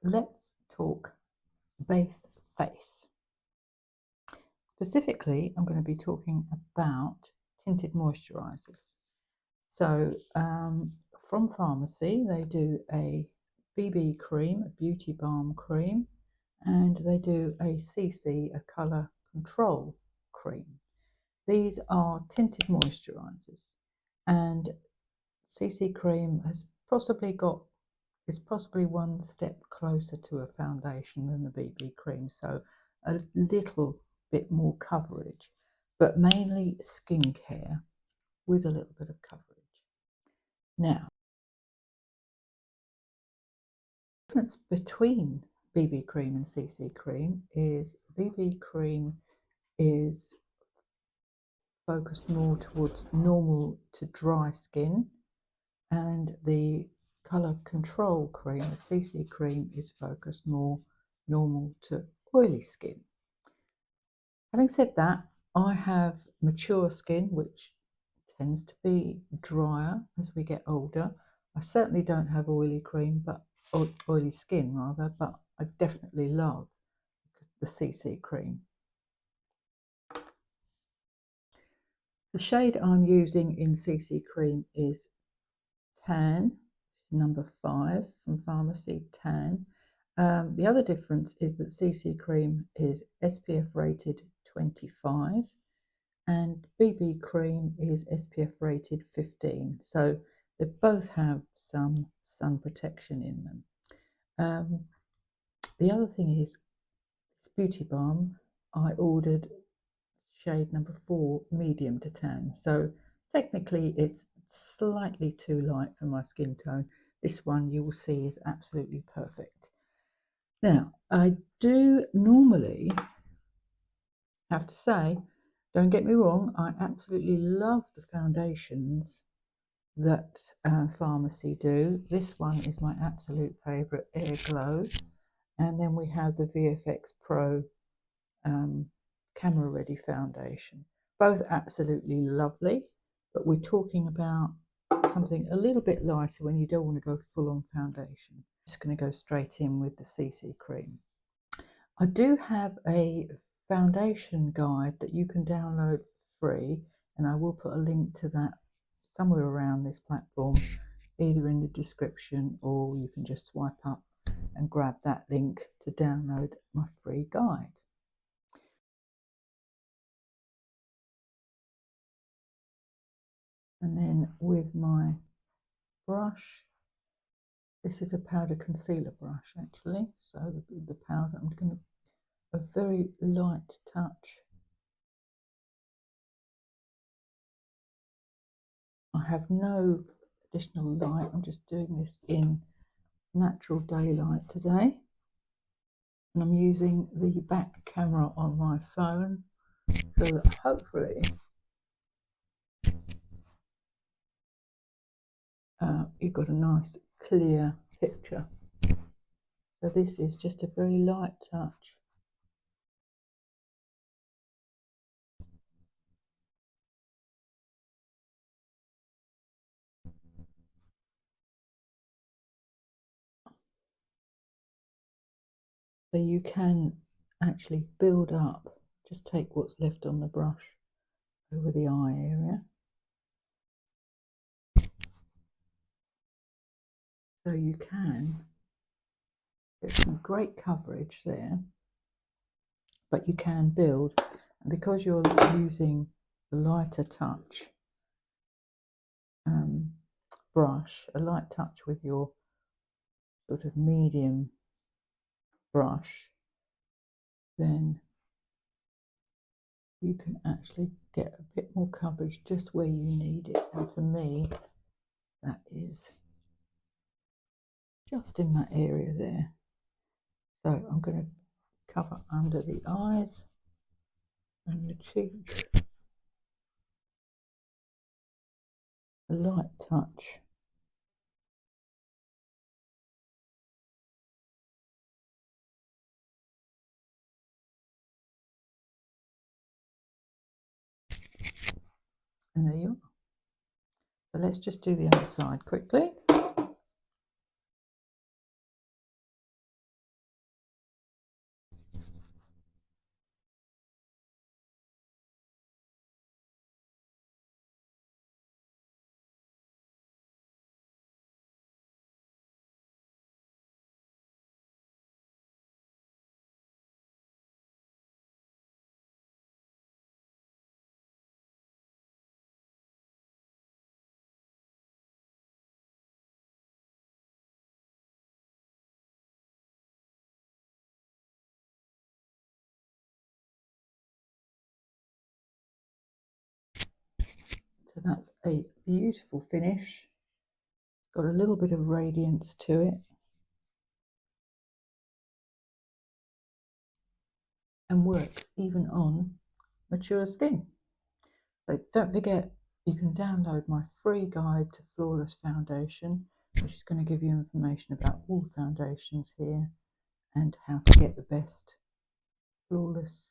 let's talk base face. Specifically, I'm going to be talking about tinted moisturizers. So from Farmasi, they do a BB cream, a beauty balm cream, and they do a CC, a color control cream. These are tinted moisturizers, and CC cream is possibly one step closer to a foundation than the BB cream, so a little bit more coverage, but mainly skincare with a little bit of coverage. Now, the difference between BB cream and CC cream is BB cream is focused more towards normal to dry skin, and the colour control cream, the CC cream, is focused more normal to oily skin. Having said that, I have mature skin, which tends to be drier as we get older. I certainly don't have oily cream, but oily skin rather, but I definitely love the CC cream. The shade I'm using in CC cream is Tan, number 5 from Farmasi, Tan. The other difference is that CC cream is SPF rated 25 and BB cream is SPF rated 15. So they both have some sun protection in them. The other thing is this beauty balm. I ordered shade number 4, medium to tan. So technically it's slightly too light for my skin tone. This one you will see is absolutely perfect. Now, I do normally have to say, don't get me wrong, I absolutely love the foundations that Farmasi do. This one is my absolute favourite, Air Glow. And then we have the VFX Pro Camera Ready foundation. Both absolutely lovely, but we're talking about something a little bit lighter when you don't want to go full on foundation. I'm just going to go straight in with the CC cream. I do have a foundation guide that you can download for free, and I will put a link to that somewhere around this platform, either in the description, or you can just swipe up and grab that link to download my free guide. And then with my brush, this is a powder concealer brush actually, so the powder, I'm going to a very light touch. I have no additional light, I'm just doing this in natural daylight today, and I'm using the back camera on my phone so that hopefully you've got a nice clear picture. So this is just a very light touch. So you can actually build up, just take what's left on the brush over the eye area. So you can get some great coverage there, but you can build, and because you're using the lighter touch brush, a light touch with your sort of medium brush, then you can actually get a bit more coverage just where you need it. And for me, that is just in that area there. So I'm going to cover under the eyes and the cheek, a light touch. And there you are. So let's just do the other side quickly. So that's a beautiful finish. Got a little bit of radiance to it. And works even on mature skin. So don't forget, you can download my free guide to flawless foundation, which is going to give you information about all foundations here and how to get the best flawless